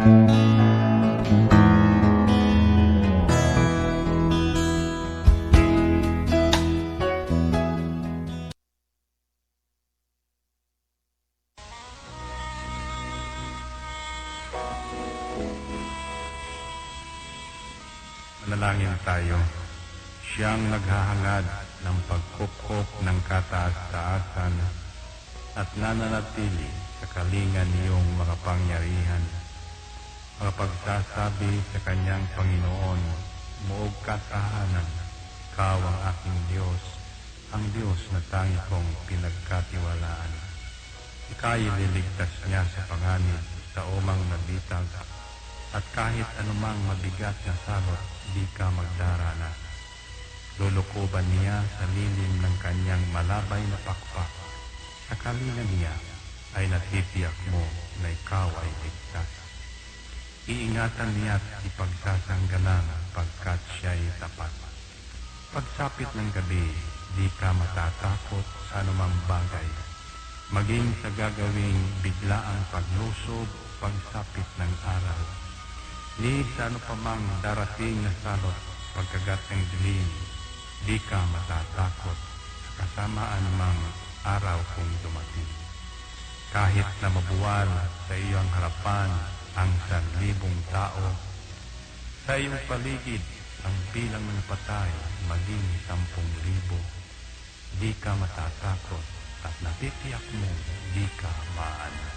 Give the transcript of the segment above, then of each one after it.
Manalangin tayo. Siyang naghahangad ng pagkupkop ng kataas-taasan at nananatili sa kalingan niyong mga pangyarihan. Makapagsasabi sa kanyang Panginoon, muog katahanan, ikaw ang aking Diyos, ang Diyos na tangi kong pinagkatiwalaan. Ika'y liligtas niya sa panganib sa umang nabitag, at kahit anumang mabigat na salot, di ka magdarana. Lulukuban niya sa lilim ng kanyang malabay na pakpak. Sa kalingan niya ay natitiyak mo na ikaw ay ligtas. Iingatan niya at ipagsasanggalang pagkat siya'y tapat. Pagsapit ng gabi, di ka matatakot sa anumang bagay. Maging sa gagawing biglaang paglusob, pagsapit ng araw. Ni sa ano pa mang darating na salot, pagkagat ng dilim, di ka matatakot sa kasamaan mang araw kung dumating. Kahit na mabuwal sa iyong harapan ang 1,000 tao, sa iyong paligid ang bilang ng patay maging 10,000, di ka matatakot at natitiyak mo di ka maano.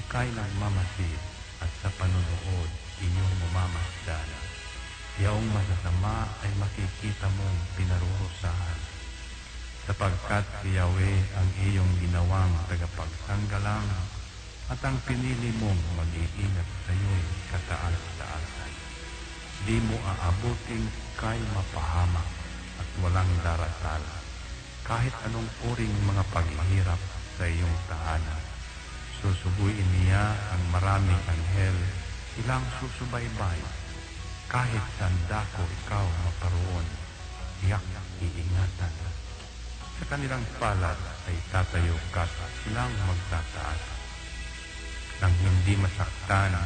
Ika'y nagmamasid at sa panunood inyong mamamasdan. Yaong masasama ay makikita mong pinarurusahan, sapagkat si Yahweh ang iyong ginawang tagapagsanggalang at ang pinili mong mag-iingat sa iyo'y kataas-taasan. Di mo aabuting kay mapahamak at walang darasal, kahit anong uring mga paghihirap sa iyong tahanan. Susubuin niya ang maraming anghel, silang susubaybay. Kahit saan dako ikaw maparoon, tiyak iingatan. Sa kanilang palad ay tatayo ka at silang magtataas. Nang hindi masaktan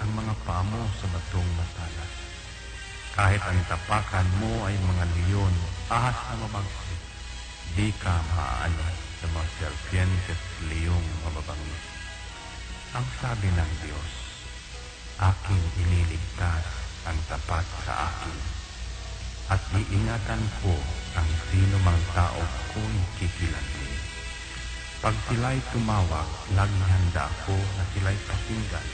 ang mga paa mo sa batong matalas. Kahit ang tapakan mo ay mga leon, ahas na mabagsik, di ka maaano sa mga serpientes leyong mababangis. Ang sabi ng Diyos, aking ililigtas ang tapat sa akin, at iingatan ko ang sino mang tao ko'y kikilantin. Pag sila'y tumawag, laging handa ako na sila'y pakinggan.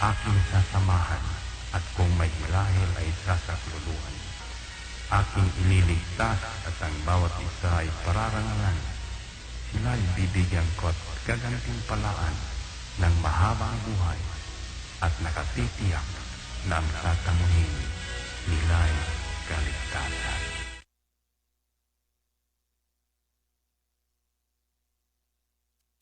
Aking sasamahan, at kung may hilahil ay sasakluluhan. Aking ililigtas at ang bawat isa ay pararangalan. Sila'y bibigyan ko at gagantimpalaan ng mahabang buhay at nakatitiyak na ang tatanguhin nila'y kaligtasan.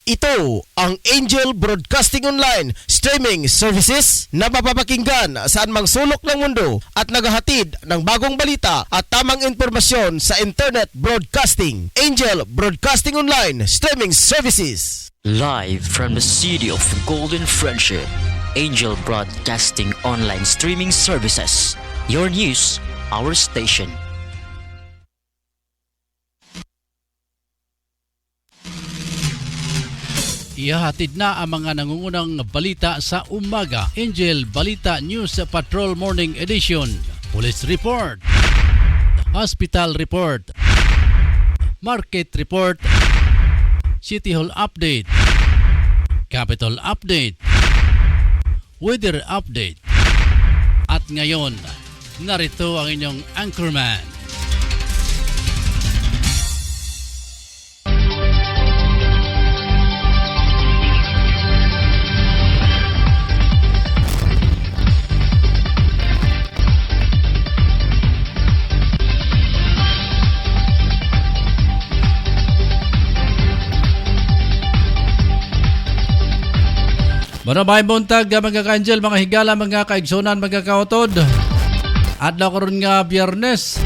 Ito ang Angel Broadcasting Online streaming services na mapapakinggan saan mang sulok ng mundo at naghahatid ng bagong balita at tamang impormasyon sa internet broadcasting. Angel Broadcasting Online streaming services. Live from the city of Golden Friendship, Angel Broadcasting Online streaming services. Your news, our station. Ihahatid na ang mga nangungunang balita sa umaga. Angel Balita News Patrol Morning Edition. Police Report, Hospital Report, Market Report, City Hall Update, Capitol Update, Weather Update. At ngayon, narito ang inyong anchorman. Marabay buntag mga ka-angel, mga higala, mga kaigsunan, mga kautod. Adlaw karon nga Biyernes,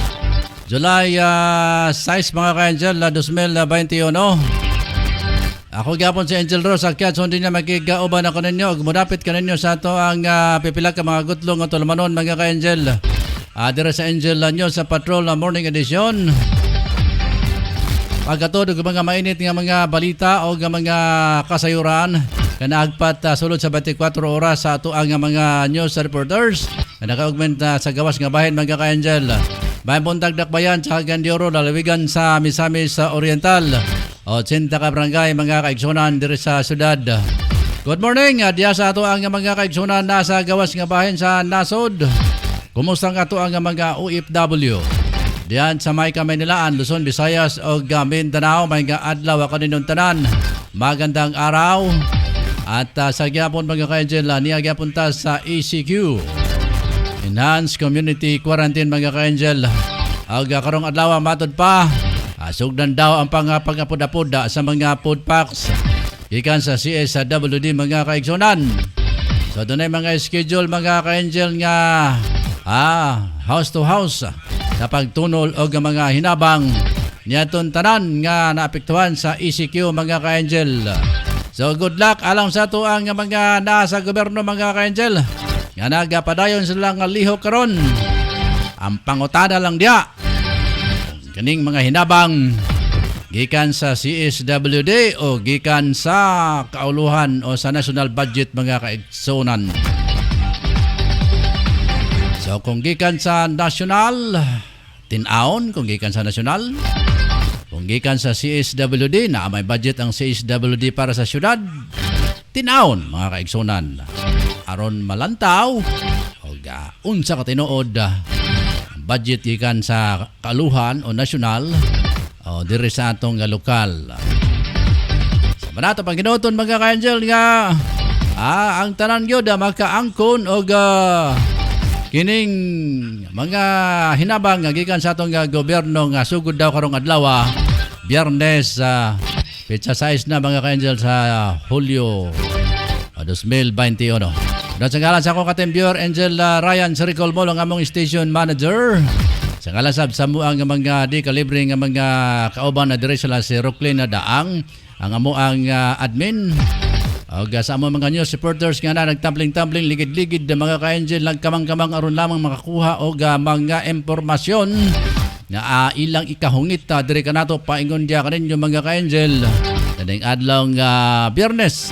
July 6 mga ka-angel, 2021. Ako gyapon si Angel Rose akyat so hindi na magigauban ako ninyo. Mudapit ka ninyo sa ato ang pipila ka mga gutlong at tulmanon mga ka-Angel. Dire sa Angel News sa Patrol Morning Edition. Pagkatod og mga mainit nga mga balita o mga kasayuran kanagpat sulod sa 24 oras sa ato ang mga news reporters na naka-augment sa gawas nga bahin mga ka-Angel. Bayan buntag dakbayan sa Gandioro lalawigan sa Misamis Oriental. 80 ka barangay mga kaigsunan diri sa syudad. Good morning, diya sa ato ang mga kaigsunan nasa gawas nga bahin sa Nasod. Kumusta nga ato ang mga OFW? Diyan sa may Kamaynilaan, Luzon, Visayas o Mindanao, may nga adlaw ako ninyong tanan. Magandang araw. At sa gyapon mga ka-Angel, niya gyapon ta sa ECQ. Enhanced Community Quarantine mga ka-Angel. Ang karong adlaw matod pa. Sugdan daw ang pagapod-apod sa mga food packs. Ikan sa CSWD mga kaigsunan. So doon ay mga schedule mga ka-Angel nga house to house sa pagtunol o mga hinabang niyaton tanan nga naapektuhan sa ECQ mga ka-Angel. So good luck alang sa to ang mga nasa gobyerno mga ka-Angel nga nagapadayon sila nga lihok karon. Ang pangutada lang diya kaning mga hinabang gikan sa CSWD o gikan sa kauluhan o sa national budget mga kaigsunan. So kung gikan sa national, tin-aon kung gikan sa national. Kung gikan sa CSWD, na may budget ang CSWD para sa syudad, tin-aon mga kaigsunan. Aron malantaw, o unsa ka tinuod, budget gikan sa kaluhan o nasyonal, o diri sa atong lokal. Sa manato pang ginuton mga ka-Angel nga, ang tanan gyud makaangkon og kining mga hinabang nga gikan sa atong gobyerno nga sugod daw karong adlaw Biyernes petsa 6 na mga ka-Angel sa Hulyo 2021. Sa ngalan sa akong katembiyor Angel Ryan Siricol Molo ang among station manager. Sa ngalan sa muang mga di kalibre nga mga kauban na dire sila si Rocklin na daang ang amo ang admin. O sa among mga news reporters nga na nagtumbling-tumbling ligid-ligid mga ka-Angel nagkamang-kamang aron lamang makakuha og mga impormasyon nga ilang ikahungit dire kanato paingon dia kaninyo mga ka-Angel kaning adlaw Biyernes.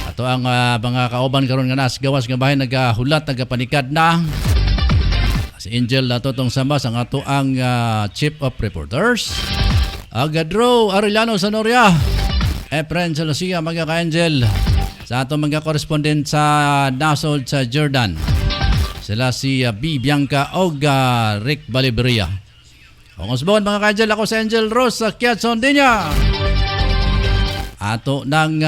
Ato ang mga kauban karon nga nas gawas nga bahin nagahulat nagapanikad na si Angel natutong sambas ang ato ang chief of reporters Agadro Arellano Sanoria. Efren Salosia mga ka-Angel sa atong mga correspondent sa Nasod sa Jordan. Sila si B. Bianca o Rick Balibria. Kung usbon mga ka-Angel, ako si Angel Rose sa Kiatson Dinya. Ato ng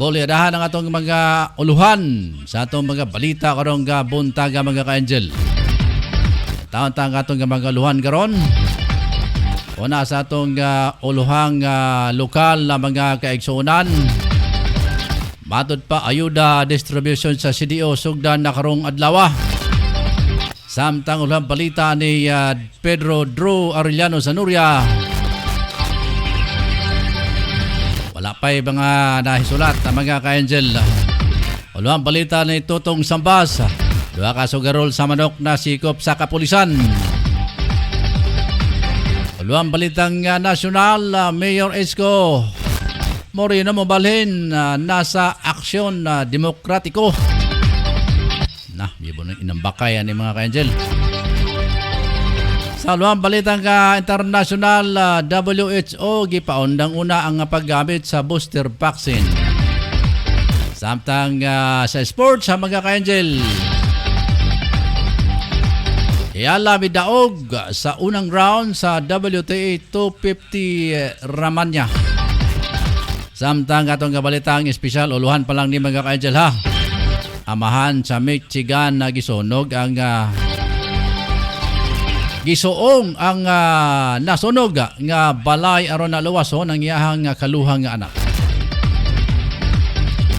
bolyadahan ang atong mga uluhan sa atong mga balita karong buntaga mga ka-Angel. Taon-taon atong mga uluhan karon. Una sa atong uluhang lokal na mga kaigsunan. Matod pa ayuda distribution sa CDO sugdan na karong adlaw. Samtang ulang balita ni Pedro Drew Arellano Sanuria. Wala pa'y mga nahisulat na mga ka-Angel. Ulang balita ni Tutong Sambas. Dua ka sugarol sa manok na sikop sa kapulisan. Luang balitang nasyonal, Mayor Esco Moreno mobalhin nasa aksyon demokratiko. Ibo na inambakay ni mga ka-Angel. Sa luang balitang international, WHO gipaundang una ang paggamit sa booster vaccine. Samtang sa sports sa mga ka-Angel, Yala midaog sa unang round sa WTA 250 Ramanya. Samtang atong kabalitang espesyal uluhan pa lang ni mga ka-Angel ha. Amahan sa Michigan na gisunog ang gisuong ang nasunog nga balay aron na luwason ang iyahang kaluhang nga anak.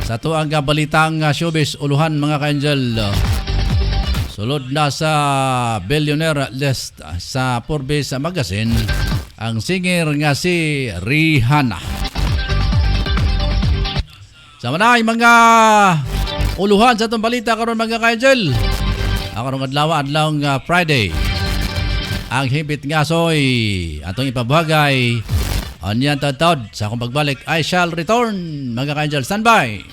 Sa tuang balitang showbiz uluhan mga ka-Angel, sulod na sa billionaire list sa Forbes magazine ang singer nga si Rihanna. Sama na yung mga uluhan sa itong balita karon mga ka-angel. Ang karong adlaw nga Friday. Ang hibit nga soy atong ipabagay anyan taod sa akong pagbalik I shall return mga ka-angel. Standby.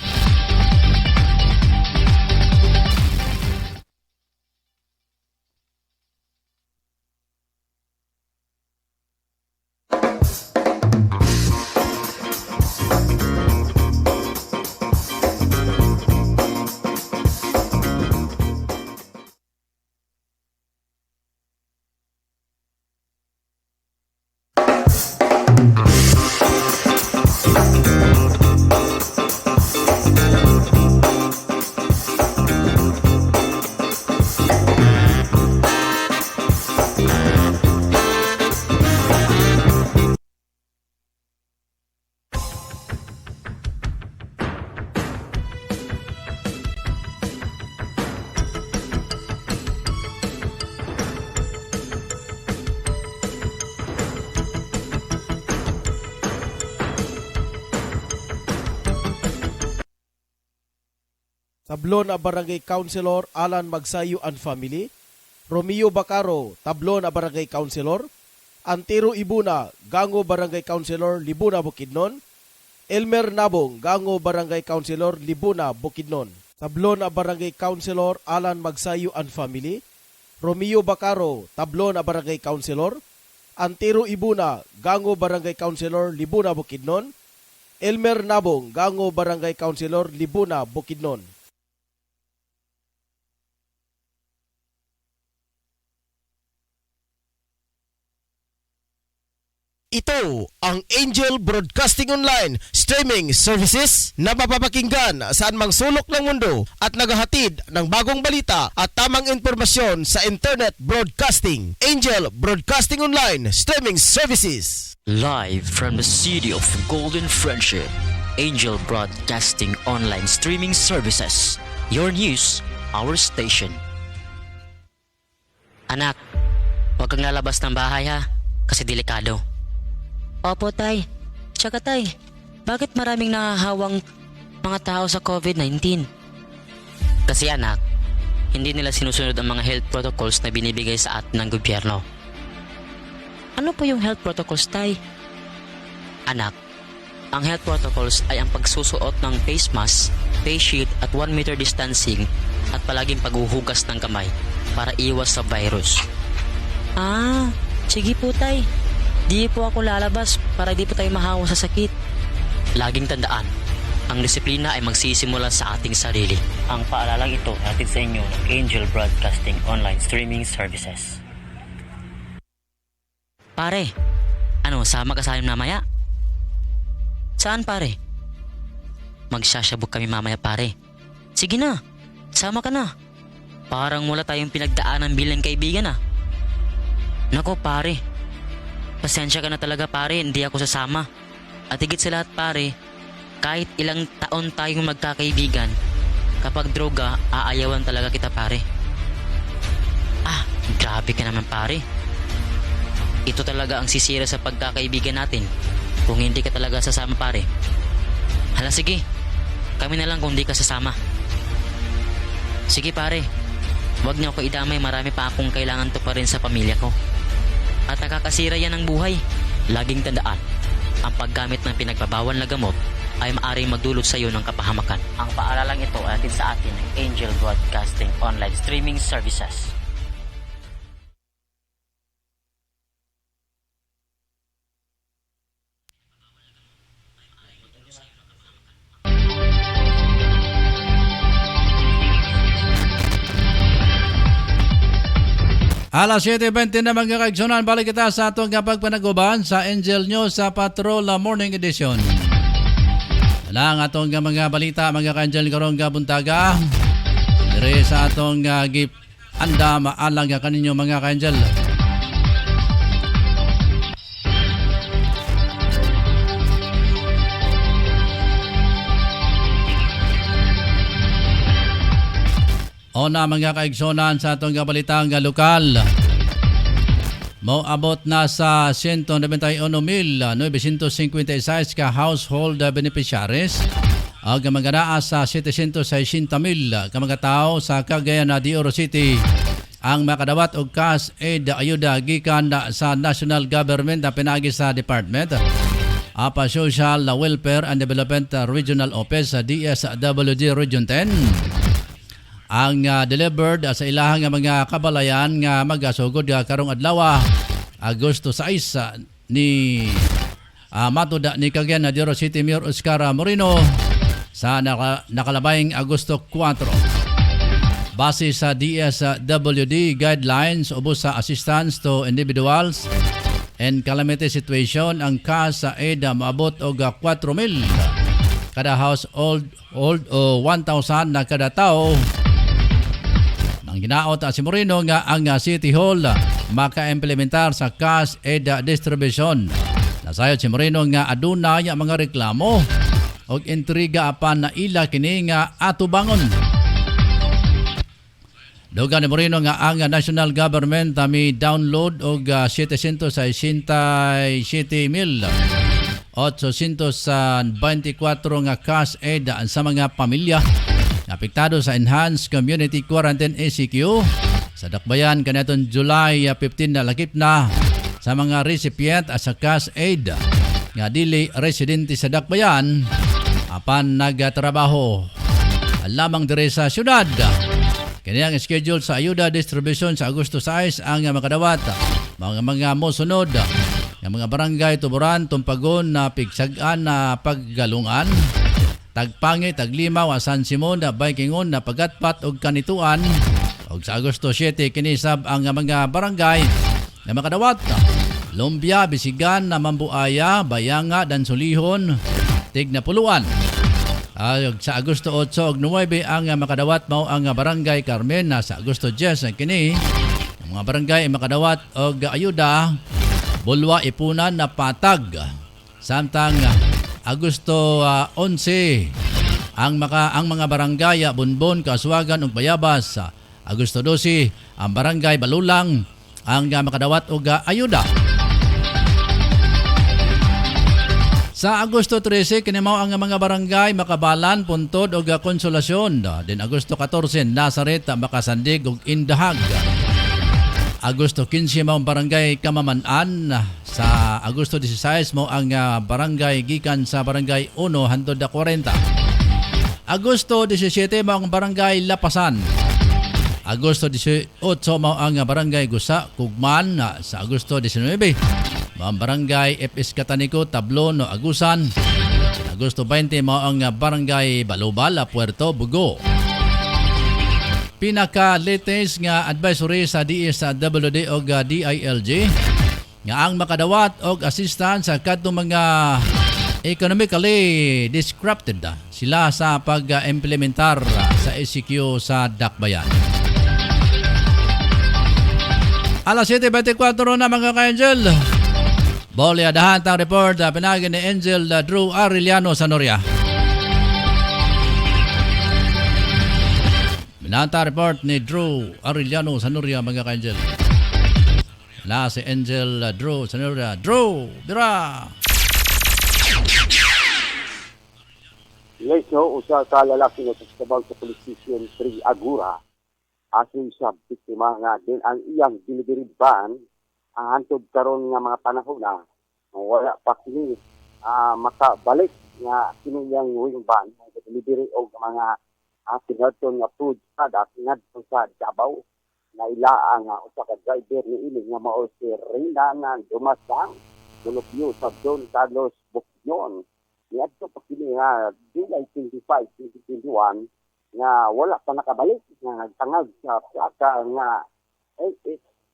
Tablon na Barangay Councilor Alan Magsayo and Family, Romeo Bacaro, tablon na Barangay Councilor, Antero Ibuna, Gango Barangay Councilor, Libuna, Bukidnon, Elmer Nabong, Gango Barangay Councilor, Libuna, Bukidnon. Tablon na Barangay Councilor Alan Magsayo and Family, Romeo Bacaro, tablon na Barangay Councilor, Antero Ibuna, Gango Barangay Councilor, Libuna, Bukidnon, Elmer Nabong, Gango Barangay Councilor, Libuna, Bukidnon. Ito ang Angel Broadcasting Online streaming services na mapapakinggan saan mang sulok ng mundo at naghahatid ng bagong balita at tamang impormasyon sa internet broadcasting. Angel Broadcasting Online streaming services. Live from the city of Golden Friendship, Angel Broadcasting Online Streaming Services. Your news, our station. Anak, huwag kang lalabas ng bahay ha, kasi delikado. Opo, tay. Tsaka tay, bakit maraming nahahawang mga tao sa COVID-19? Kasi anak, hindi nila sinusunod ang mga health protocols na binibigay sa atin ng gobyerno. Ano po yung health protocols, tay? Anak, ang health protocols ay ang pagsusuot ng face mask, face shield at 1 meter distancing at palaging paghuhugas ng kamay para iwas sa virus. Sige po, tay. Di po ako lalabas para di po tayo mahawa sa sakit. Laging tandaan, ang disiplina ay magsisimula sa ating sarili. Ang paalalang ito hatid sa inyo ng Angel Broadcasting Online Streaming Services. Pare, sama ka sa amin mamaya? Saan pare? Magsasyabog kami mamaya pare. Sige na, sama ka na. Parang wala tayong pinagdaanan bilang kaibigan ah. Nako pare, pasensya ka na talaga pare, hindi ako sasama. At higit sa lahat pare, kahit ilang taon tayong magkakaibigan, kapag droga, aayawan talaga kita pare. Grabe ka naman pare. Ito talaga ang sisira sa pagkakaibigan natin kung hindi ka talaga sasama pare. Hala sige, kami na lang kung hindi ka sasama. Sige pare, wag niyo ako idamay, marami pa akong kailangan to pa rin sa pamilya ko. At nakakasira yan ng buhay. Laging tandaan, ang paggamit ng pinagbabawal na gamot ay maaaring magdulot sa iyo ng kapahamakan. Ang paaralang ito ay atin sa atin ng Angel Broadcasting Online Streaming Services. Alas 7:20 na mga kaigsunan, balik kita sa atong pagpanaguban sa Angel News sa Patrol Morning Edition. Lang atong mga balita mga ka-Angel karong buntaga. Dire sa atong gip anda maalang kaninyo mga ka-Angel. O na mga kaigsonan sa atong balitang lokal. Moabot na sa 191,956 ka household beneficiaries ag maganaa sa 760,000 ka mga tawo sa Cagayan de Oro City ang makadawat og cash aid ayuda gikan sa national government na pinaagi sa department apa Social Welfare and Development Regional Office sa DSWD Region 10. Ang delivered sa ilahang mga kabalayan nga magasugod karong adlaw Agosto 6 ni matuda ni Cagayan de Oro City Mayor Oscar Moreno sa nakalabayng Agosto 4. Base sa DSWD guidelines ubos sa assistance to individuals and calamity situation, ang cash sa aid maabot og 4,000 kada household o 1,000 na kada tao. Ang ginaot si Moreno nga ang City Hall maka-implementar sa cash aid distribution. Nasayod si Moreno nga aduna ya mga reklamo og intriga apan na ila kini nga atubangon. Dugan ni Moreno nga ang national government mi download og 767,824 nga cash aid sa mga pamilya apektado sa Enhanced Community Quarantine ECQ sa dakbayan kaniadtong July 15 na lakip na sa mga recipient sa cash aid nga dili residente sa dakbayan apan nagatrabaho lamang dire sa syudad. Kini ang schedule sa ayuda distribution sa Agosto 6 ang makadawat mga mosunod nga mga barangay tuburan tumpagon na pigsagan na paggalungan Tagpangi, Taglimaw, San Simon, Baikingon, Pagatpat ug Kanituan. Ug sa Agosto 7 kinisab ang mga barangay na makadawat Lumbia, Bisigan, Mambuaya, Bayanga, Dansulihon, Tignapuluan. Sa Agosto 8 ug 9 ang makadawat mao ang barangay Carmen. Sa Agosto 10 kini ang mga barangay makadawat og ayuda Bulwa, Ipunan, Patag. Samtang Agosto 11 ang mga barangay Bunbon, Kasuagan ug Bayabas. Agosto 12 ang barangay Balulang ang makadawat og ayuda. Sa Agosto 13 kini mao ang mga barangay Makabalan, Puntod ug Konsolasyon. Din Agosto 14 Nazaret, Makasandig ug Indahag. Agosto 15 mao ang barangay Kamamanan. Sa Agosto 16 mo ang barangay gikan sa barangay 1 hangtod 40. Agosto 17 mo ang barangay Lapasan. Agosto 18 mo ang barangay Gusa, Kugman. Sa Agosto 19 mo ang barangay FS Catanico, Tablon, Agusan. Agosto 20 mo ang barangay Balubal, Puerto Bugo. Pinaka-latest nga advisory sa DSWD o DILG nga ang makadawat og assistance sa kadtong mga economically disrupted sila sa pag-implementar sa ECQ sa Dakbayan. Alas 7:24 na mga ka-Angel. Boli adahan tang report pinagi ni Angel Drew Arellano Sanoria. Minata report ni Drew Arellano Sanoria mga ka-Angel. Na si Angel Drew Sanoria. Drew, bira! Lesyo, usa ka lalaki na tabang sa Police Station 3 Agura. Asin sa biktima nga din ang iyang delivery van hantod karon nga mga panahon na wala pa kini makabalik nga kiniyang wing van nga delivery og mga pinadton nga food product pinadton sa Davao na ilaang usa ka driver ni ini nga mao si Rindanan Dumasang Dulupyo sa Don Carlos Bukyon. Niadto pa kini nga July 25, 2021 nga wala pa nakabalik nga nagtangag sa plaka nga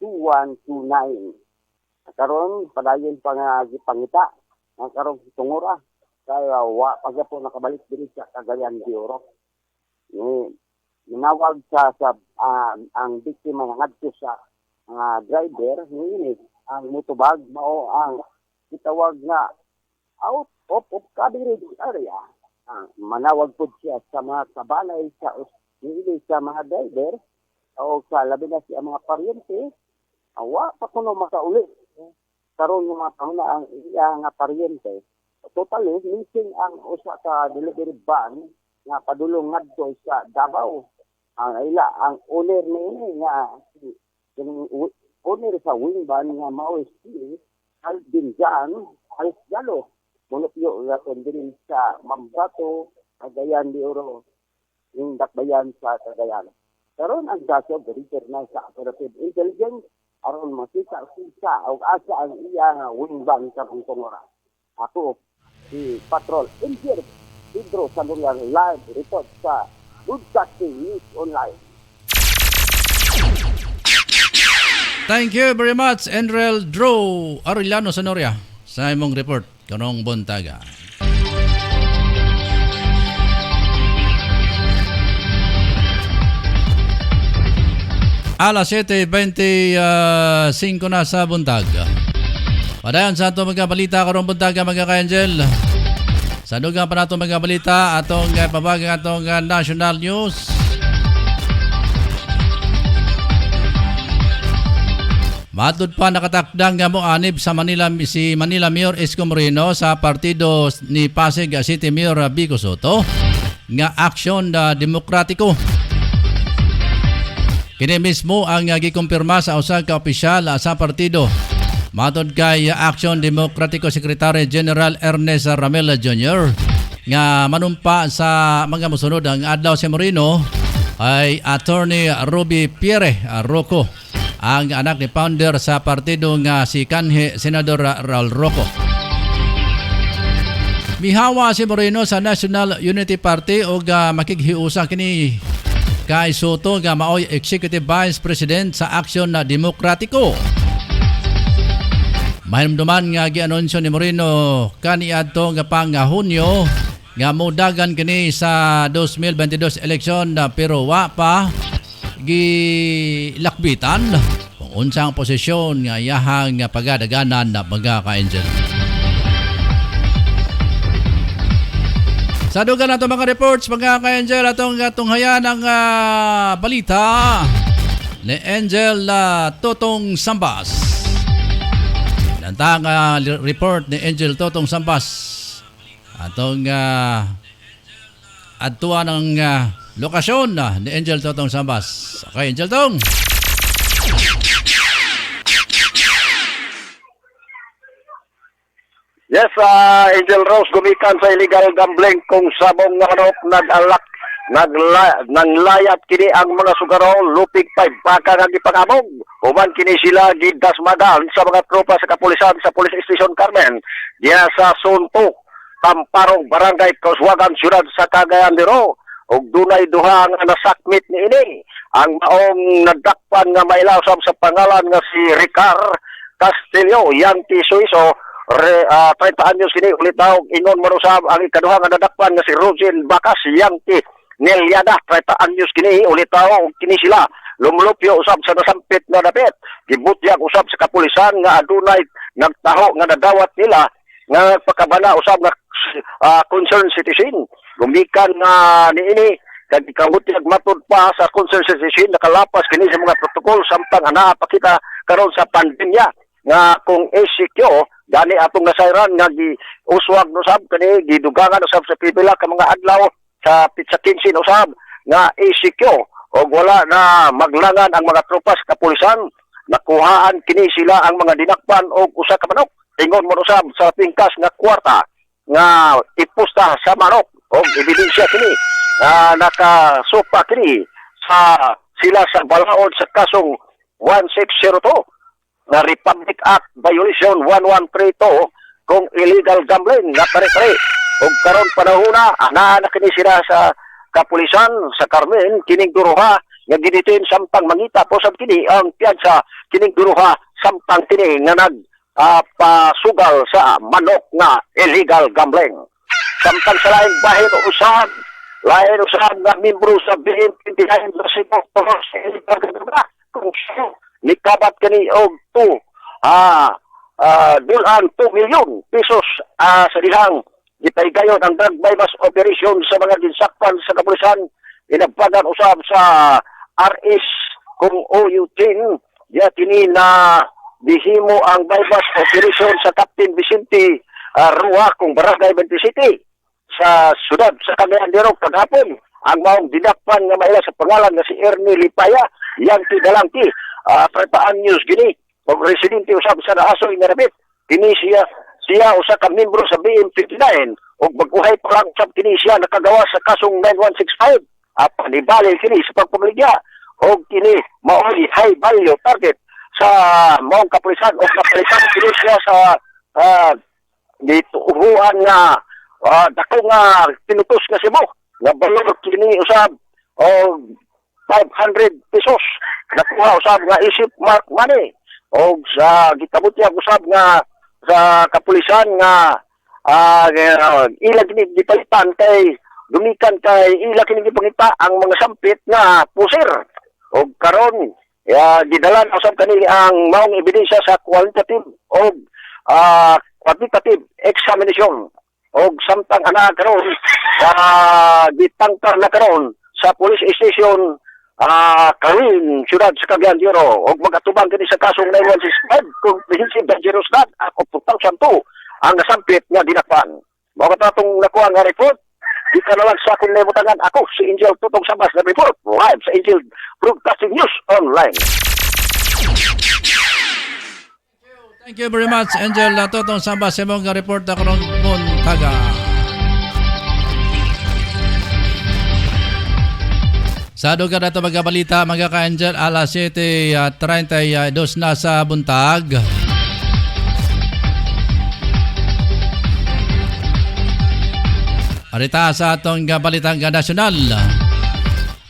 882129. Karon padayon pa nga gipangita nga karon tungura kaya wa pa po nakabalik diri sa Cagayan de Oro. Ninawag sa ang biktima nga ngadto sa driver ni ang motobag mao ang gitawag nga out of coverage area. Manawag po siya sa mga kabalay sa mga driver o sa labi na siya mga paryente awa pa kuno makauli. Karon yung mga panahon na ang iya nga paryente. Totally, missing ang usa ka delivery van nga padulong ngadto sa Davao. Ang ila, ang owner ni nga, yung owner sa wing van nga mao si Alvin Jan, Alis Galo. Munupyo yaton din sa Mambato, Cagayan de Oro, yung dakbayan sa Cagayan. Karon ang daso deliver na sa operative intelligence aron makita o asa ang iya nga wing van sa Pangtongora. Ako, si Patrol Engineer Pedro Sandolan live report sa Broadcasting News Online. Thank you very much, Enrel Drew Arellano Sonoria, sa imong report kanong buntaga. Alas 7:25 na sa buntag. Padayon sa atong mga balita karong buntaga mga ka-Angel. Sa dugang pa nato mga balita atong pabagang atong national news. Matud pa nakatakdang nga mo anib sa Manila si Manila Mayor Isko Moreno sa partido ni Pasig City Mayor Vico Soto nga Aksyon Demokratiko. Kini mismo ang gikumpirma sa usa ka opisyal sa partido. Matod kay Aksyon Demokratiko Secretary General Ernest Ramela Jr. nga manumpa sa mga musunod ang adlaw si Moreno ay Attorney Ruby Pierre Rocco, ang anak ni founder sa partido nga si kanhi Senador Raul Rocco. Mihawa si Moreno sa National Unity Party o makighiusa kini kay Soto nga maoy Executive Vice President sa Aksyon Demokratiko. Mahimduman nga gianunsyo ni Moreno kaniadto nga pang Hunyo nga modagan kini sa 2022 eleksyon pero wa pa gilakbitan kung unsang posisyon nga yahang pagadaganan na mga ka-Angel. Sa dugan nato mga reports mga ka-Angel atong tunghayan ang balita ni Angel Totong Sambas. Nantang report ni Angel Totong Sambas atong adtuan ng lokasyon ni Angel Totong Sambas. Okay, Angel Tong. Yes, Angel Rose, gumikan sa illegal gambling kung sabong nga manok naglayat kini ang mga sugaro lupig 5 baka nga gipangabog. Human kini sila gidasmagan sa mga tropa sa kapulisan sa Police Station Carmen diya sa Suntok, Tamparong, Barangay Kauswagan, Siyudad sa Cagayan de Oro. Og dunay duha nga nasakmit ni ini. Ang maong nagdakpan nga mailawsam sa pangalan nga si Ricard Castillo, Yankee Suizo, 30 anyos kini ulit daw ingon marusab ang ikaduha nga nadakpan nga si Rogin Bacas, Yankee Nelyada, 30 anyos kini ulit daw kini sila lumulupyo usab sa nasampit na dapit. Gibutyag usab sa kapulisan nga adunay nagtaho nga nadawat nila nga pagkabala usab nga concerned citizen. Gumikan nga niini kag ikabutyag matud pa sa concerned citizen nakalapas kini sa mga protokol samtang ana pakita karon sa pandemya nga kung ECQ gani atong nasayran nga giuswag no sab kani gidugangan usab sa pipila ka mga adlaw sa pizza 15 usab nga ECQ og wala na maglangan ang mga tropa sa kapulisan nakuhaan kini sila ang mga dinakpan og usa ka manok ingon mo usab sa pingkas nga kwarta nga ipusta sa manok og ebidensya kini nakasupa kini sa sila sa balaod sa kasong 1602 na Republic Act Violation 1132 kung illegal gambling na pare-pare. Og karon panahona ana na kini sila sa kapulisan sa Carmen kining duruha nga gidetain samtang mangita posab kini ang piyansa kining duruha samtang kini nga pasugal sa manok nga illegal gambling. Samtang sa laing bahin usab nga membro sa BNP sa Cebu kung nikabat kani og 2 million pesos sa dihang gipaygayon ang drug bypass operation sa mga ginsakpan sa kapulisan inagpagan usab sa RS kung OU10 Diya kini na bihimo ang bypass operation sa Captain Vicente Rua kung Barangay 20 City sa sudad sa Cagayan de Oro kagapon. Ang maong dinakpan nga maila sa pangalan na si Ernie Lipaya, Yankee Dalangki, Prepaan News gini, o residente usab sa Naasoy nga Rabit. Kini siya usa ka membro sa BM59 ug magbuhay pa lang sab kini siya nakagawa sa kasong 9165. Panibali kini sa pagpamilya og kini mao'y high value target sa maong kapulisan o kapulisan kini siya sa dituhuan nga dako nga tinutos nga Cebu nga balor kini usab o 500 pesos nakuha usab nga isip mark money o sa gitabutyag usab nga sa kapulisan nga ila kini gipalitan kay dumikan kay ila kini gipangita ang mga sampit nga pusir o karon gidalan usab kani ang maong ebidensya sa qualitative o quantitative examination og samtang ana karon gitangkar na karon sa police station Kawin, siyudad sa Cagayan de Oro og magatubang kini sa kasong 9165 comprehensive dangerousness of 2002 ang nasampit nga dinakpan. Mao katong nakuha nga report ika na lang sa akong nabutangan ako si Angel Tutong Sabas na report live sa Angel Broadcasting News Online. Thank you very much, Angel Totong Sabas sa mong report na karon Buntaga. Sa dugar na ito magabalita mga ka-Angel, alas 7:32 na sa buntag. Arita sa atong balitang nasyonal.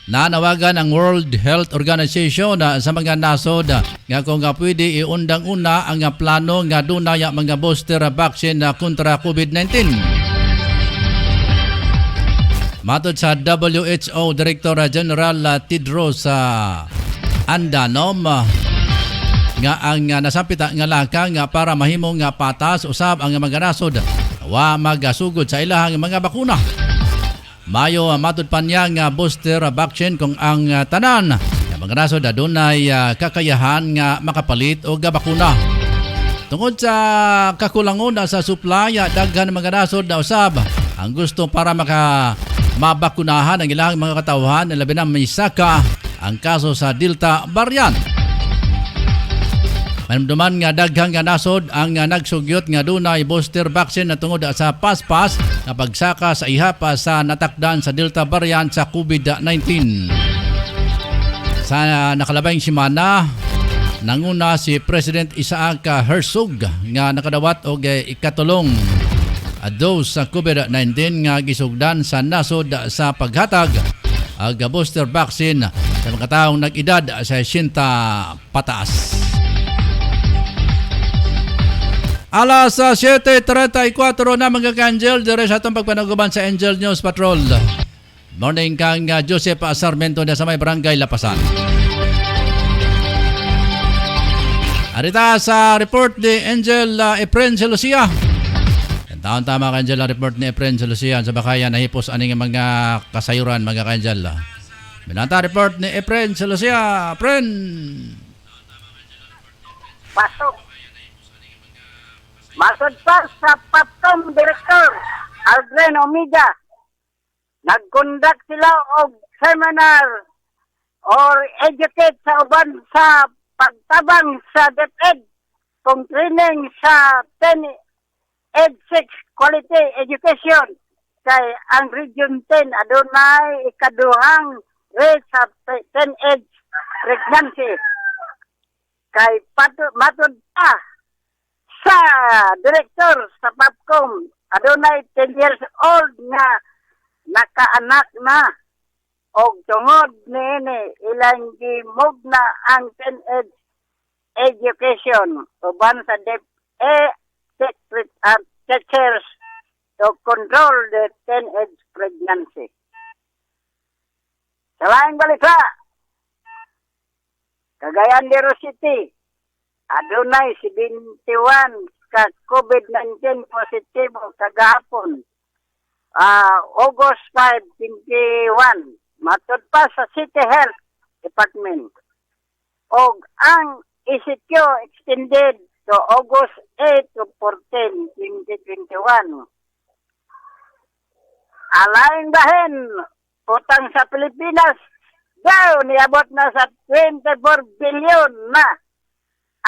Nanawagan ang World Health Organization sa mga nasod nga kung pwede iundang-una ang plano nga dunay mga booster vaccine kontra COVID-19. Matod sa WHO Director General Tedros Adhanom nga ang nasampit nga lakang para mahimong patas usab ang mga nasod wa magasugod sa ilahang mga bakuna. Mayo matod pa niya nga booster vaccine kung ang tanan nga mga nasod adunay kakayahan nga makapalit og bakuna. Tungod sa kakulangon sa supply daghan mga nasod na usab ang gusto para mabakunahan ang ilang mga katawhan labi na may saka ang kaso sa Delta variant. Manamduman nga daghang nga nasod ang nagsugyot nga dunay booster vaccine na tungod sa paspas nga pagsaka sa ihapa sa natakdan sa Delta variant sa COVID-19. Sa nakalabing semana nanguna si President Isaac Herzog nga nakadawat og ikatulong dose sa COVID-19 nga gisugdan sa nasod sa paghatag ang booster vaccine sa mga taong nag-edad sa 60 pataas. Alas 7:34 na mga ka-Angel, dire sa atong pagpanaguban sa Angel News Patrol. Morning kang Joseph Sarmento na sa may barangay Lapasan. Arita sa report ni Angel Efren Lucia. Taon tama ka Angel, report ni Efren Lucia sa bakayan nahipos aning mga kasayuran mga ka-Angel. Binanta report ni Efren Lucia. Efren. Masod pa sa PAPCOM Director Aldrin Omega. Nag-conduct sila og seminar or educate sa uban sa pagtabang sa DepEd kung training sa 10 ED6 Quality Education kay ang Region 10 adunay ikaduhang rate sa 10 ED pregnancy kay matud pa sa director sa PAPCOM adunay 10 years old nga nakaanak na og tungod niini ilang gimog na ang 10 ED education uban sa teachers to control the 10 ED pregnancy. Sa laing balita, Cagayan de Oro City, adunay 71 ka COVID-19 positibo kagahapon. August 5, 21. Matod pa sa City Health Department. ug ang ECQ extended to August 8 to 14, 2021. Alaing bahin, utang sa Pilipinas daw niabot na sa 24 bilyon na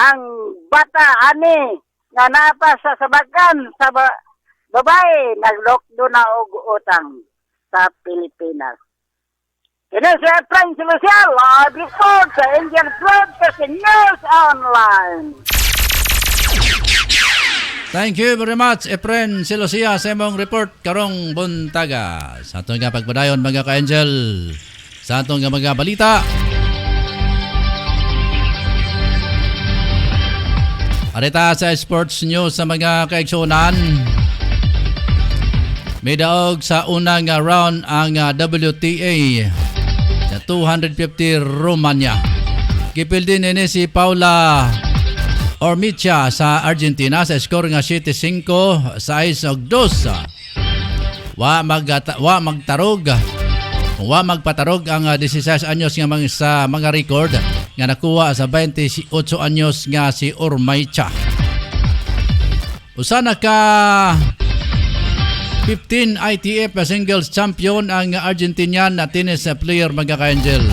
ang bata ani nga napa sa sabakan sa babae naglokdo na og utang sa Pilipinas. Kini si Efren Silusial, live report sa Indian Broadcasting News Online. Thank you very much, Efren Silosia, sa imong report karong buntaga. Sa atong nga pagpadayon mga ka-angel, sa atong nga mga balita. Arita sa sports news sa mga kaigsunan. May daog sa unang round ang WTA sa 250 Romania. Gipil din ini si Paula Ormicha sa Argentina sa score nga 7-5 sa 6-2. Wa magpatarog ang 16 anyos nga sa mga record nga nakuha sa 28 anyos nga si Ormicha. Usa na ka 15 ITF singles champion ang Argentinian na tennis player mga ka-angel.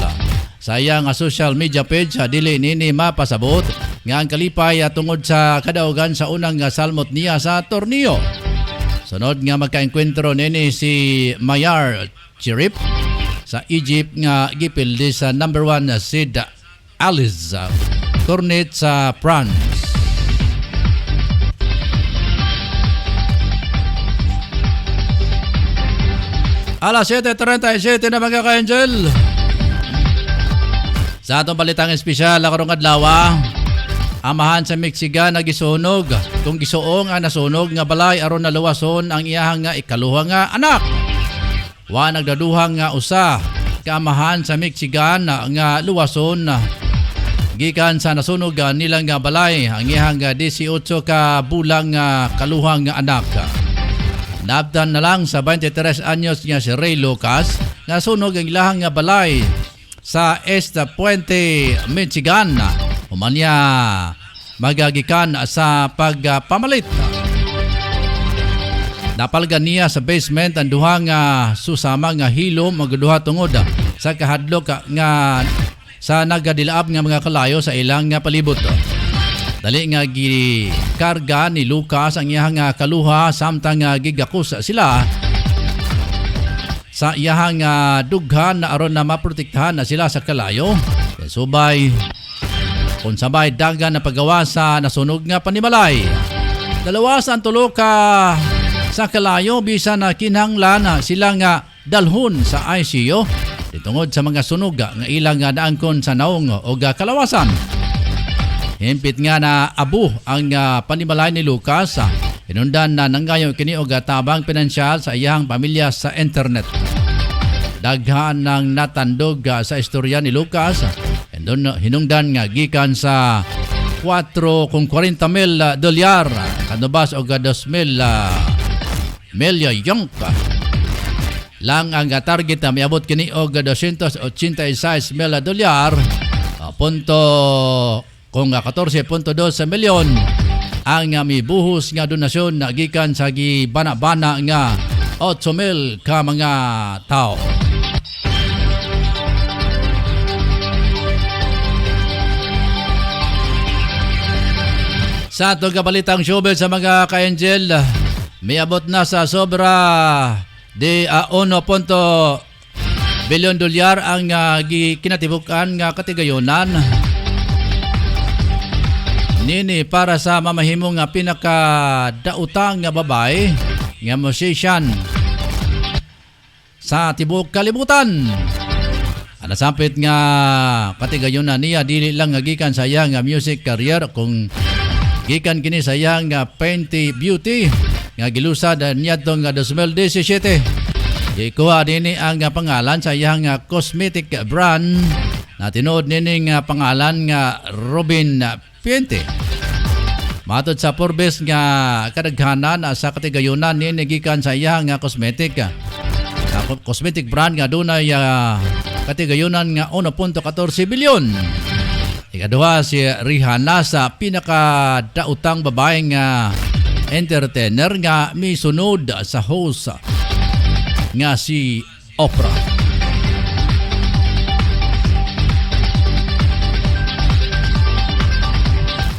Sa iyang social media page, dili nini mapasabot nga ang kalipay tungod sa kadaugan sa unang salmot niya sa torneo. Sunod nga magkaenkwentro nini si Mayar Chirip sa Egypt nga gipildi sa number 1 seed Alice Cornet sa France. Alas 7:37 na mga ka-angel. Sa atong balitang espesyal karong adlaw, amahan sa Mexican nagisunog kung gisuong ang nasunog nga balay aron naluwason ang iyahang nga ikaluha nga anak. Wa nagdaduhang nga usa ka amahan sa Mexican nga luwason gikan sa nasunog nilang nga balay ang iyahang 18 ka bulang nga kaluhang nga anak. Nabdan na lang sa 23 anyos nga si Ray Lucas nga sunog ang ilahang nga balay sa Esta Puente, Michigan. Umanya magagikan sa pagpamalit. Napalgan niya sa basement ang duhang susama nga hilom magduha tungod sa kahadlok nga sa nagadilaab nga mga kalayo sa ilang nga palibot. Dali nga gikarga ni Lucas ang iyahang kaluha samtang gigakus sila sa iyahang dughan na aron na maprotektahan na sila sa kalayo. Subay kung sabay dagan na paggawa sa nasunog nga panimalay. Dalawa sa tulo ka sa kalayo bisan na kinahanglan sila nga dalhon sa ICU ditungod sa mga sunog nga ilang naangkon sa naong o kalawasan. Himpit nga na abu ang panimalay ni Lucas. Hinundan na nanggayo kini og tabang pinansyal sa iyang pamilya sa internet. Daghan ng natandog sa istorya ni Lucas. Hinungdan nga gikan sa 40 mil dolyar kanubas og 2,000 milya yonk. Lang ang target na miabot kini og 286 mil dolyar. Kung 14.2 milyon ang mibuhos nga donasyon na gikan sa gibana-bana nga 8,000 ka mga tao. Sa atong kabalitang showbiz sa mga ka-angel, miabot na sa sobra de 1 bilyon dolyar ang kinatibukan nga katigayonan nini para sa mamahimong nga pinakadautang nga babae nga musician sa tibuok kalibutan. Nasampit nga katigayon na niya dili lang nga gikan sa iyang music career kung gikan kini sa iyang Fenty Beauty nga gilusad niadtong 2017. Ikuha dinhi ang pangalan sa iyang cosmetic brand na tinuod nining pangalan nga Robin Fenty. Matod sa Forbes nga kadaghanan sa katigayunan ni gikan sa iyang cosmetic brand nga dunay katigayunan nga 1.14 bilyon. Ikaduha si Rihanna sa pinakadautang babaeng entertainer nga misunod sa host nga si Oprah.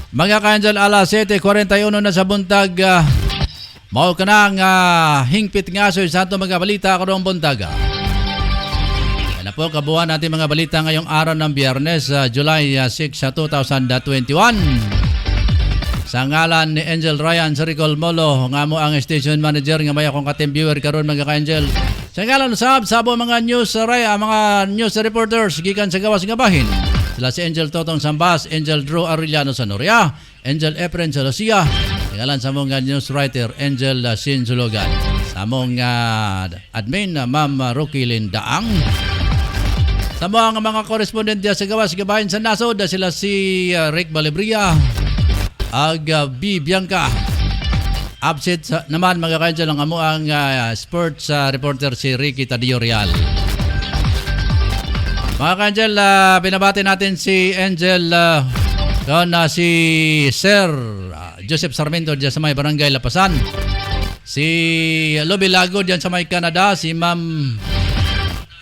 Mga ka-angel, alas 7:41 na sa buntag. Mao ka na nga hingpit nga sa santo mga balita karong buntag. Yan na po kabuuan natin mga balita ngayong araw ng Biyernes, July 6, 2021. Sa ngalan ni Angel Ryan Saricol Molo, nga mo ang station manager nga may akong ka-team viewer karon mga ka-angel. Sa ngalan sabo mga news mga news reporters gikan sa gawas nga bahin. Sila si Angel Totong Sambas, Angel Drew Arellano Sanoria, Angel Efren Salosia, ngalan sa mga news writer Angel Sin Sulugan, sa mga admin Ma'am Rocky Lindaang, sa mga korespondente sa gawas gabahin sa nasod, sila si Rick Balibria, ag B. Bianca. Absent naman mga ka-angel ang amuang sports reporter si Ricky Tadio Real. Mga ka-angel, binabati natin si Angel si Sir Joseph Sarmiento dyan sa may Barangay Lapasan, si Lobby Lago dyan sa may Canada, si Ma'am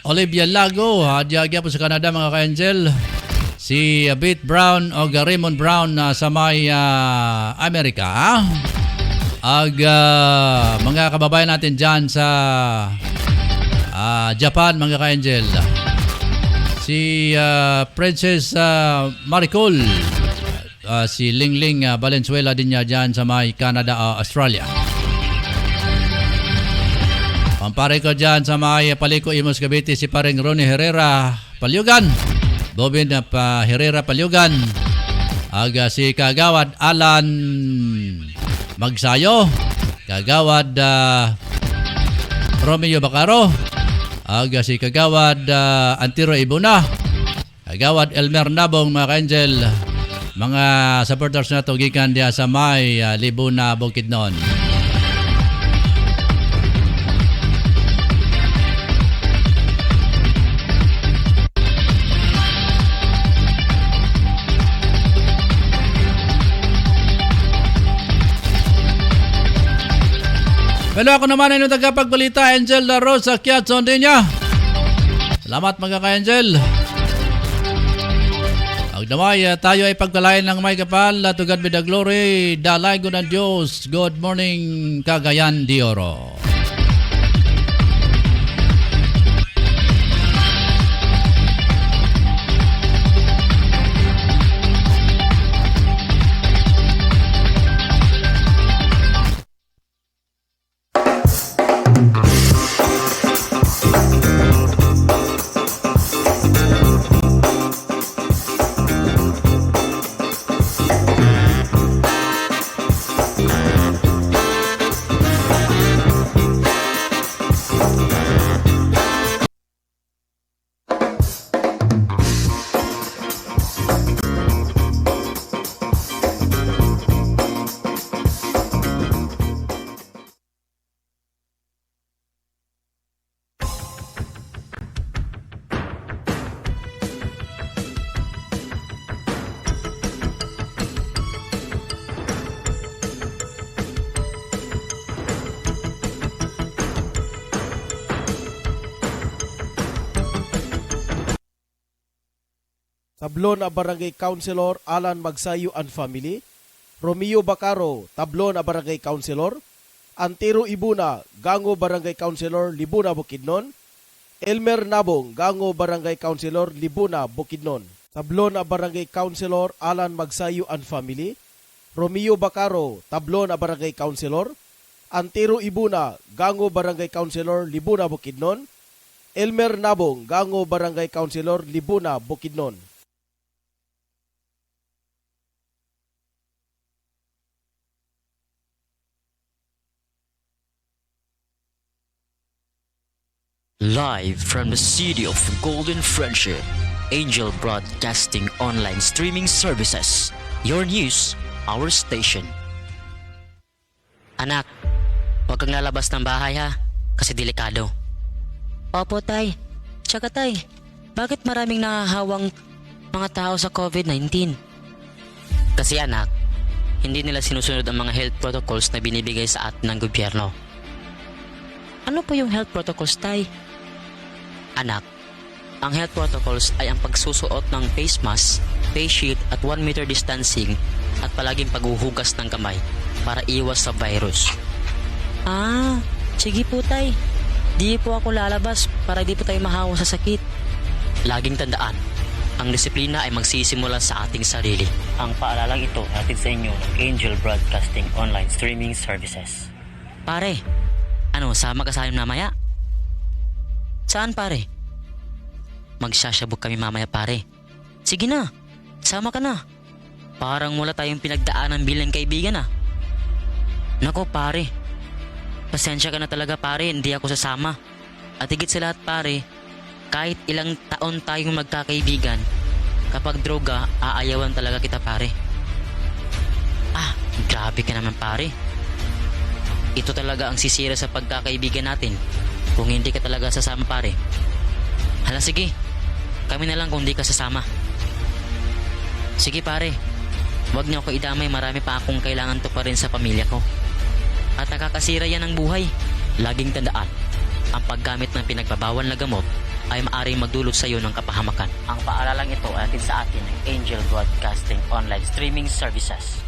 Olivia Lago dyan po sa Canada mga ka-angel, si Beth Brown o Raymond Brown sa may Amerika, mga kababayan natin dyan sa Japan mga ka-angel, si Princess Maricol, si Lingling Valenzuela din niya dyan sa may Canada, Australia. Pampare ko dyan sa may Paliko, Imos, Cavite, si paring Ronnie Herrera Palyugan, Bobin Herrera Palyugan, si Kagawad Alan Magsayo, Kagawad Romeo Bacaro, si Kagawad Antiro Ibuna, Kagawad Elmer Nabong mga ka-angel, mga supporters na to gikan diya sa may Libuna, Bukidnon. Pero ako naman ay tagapagbalita, Angel Rosa Kiatson din niya. Salamat mga ka-angel. Agdamay, tayo ay pagpalain ng may kapal. To God be the glory. Dalay ko ng Diyos. Good morning, Cagayan de Oro. Tablon na Barangay Councilor Alan Magsayo and Family, Romeo Bacaro, Tablon na Barangay Councilor, Antero Ibuna, Gango Barangay Councilor, Libuna, Bukidnon, Elmer Nabong, Gango Barangay Councilor, Libuna, Bukidnon. Tablon na Barangay Councilor Alan Magsayo and Family, Romeo Bacaro, Tablon na Barangay Councilor, Antero Ibuna, Gango Barangay Councilor, Libuna, Bukidnon, Elmer Nabong, Gango Barangay Councilor, Libuna, Bukidnon. Live from the city of Golden Friendship, Angel Broadcasting Online Streaming Services. Your news, our station. Anak, huwag kang lalabas ng bahay ha, kasi delikado. Opo tay, tsaka tay, bakit maraming nahahawang mga tao sa COVID-19. Kasi anak, hindi nila sinusunod ang mga health protocols na binibigay sa atin ng gobyerno. Ano po yung health protocols, tay? Anak, ang health protocols ay ang pagsusuot ng face mask, face shield at 1 meter distancing at palaging paghuhugas ng kamay para iwas sa virus. Ah, sige po tay. Di po ako lalabas para di po tayo mahawa sa sakit. Laging tandaan, ang disiplina ay magsisimula sa ating sarili. Ang paalalang ito hatid sa inyo ng Angel Broadcasting Online Streaming Services. Pare, ano, sama ka sa amin mamaya? Saan pare? Magsasyabog kami mamaya pare. Sige na, sama ka na. Parang wala tayong pinagdaanan bilang kaibigan ah. Nako pare, pasensya ka na talaga pare, hindi ako sasama. At higit sa lahat pare, kahit ilang taon tayong magkakaibigan, kapag droga, aayawan talaga kita pare. Ah, grabe ka naman pare. Ito talaga ang sisira sa pagkakaibigan natin kung hindi ka talaga sasama pare. Hala sige, kami na lang kung hindi ka sasama. Sige pare, wag niyo ako idamay, marami pa akong kailangan to pa rin sa pamilya ko. At nakakasira yan ng buhay. Laging tandaan, ang paggamit ng pinagbabawal na gamot ay maaaring magdulot sa iyo ng kapahamakan. Ang paalalang ito ay atin sa atin ng Angel Broadcasting Online Streaming Services.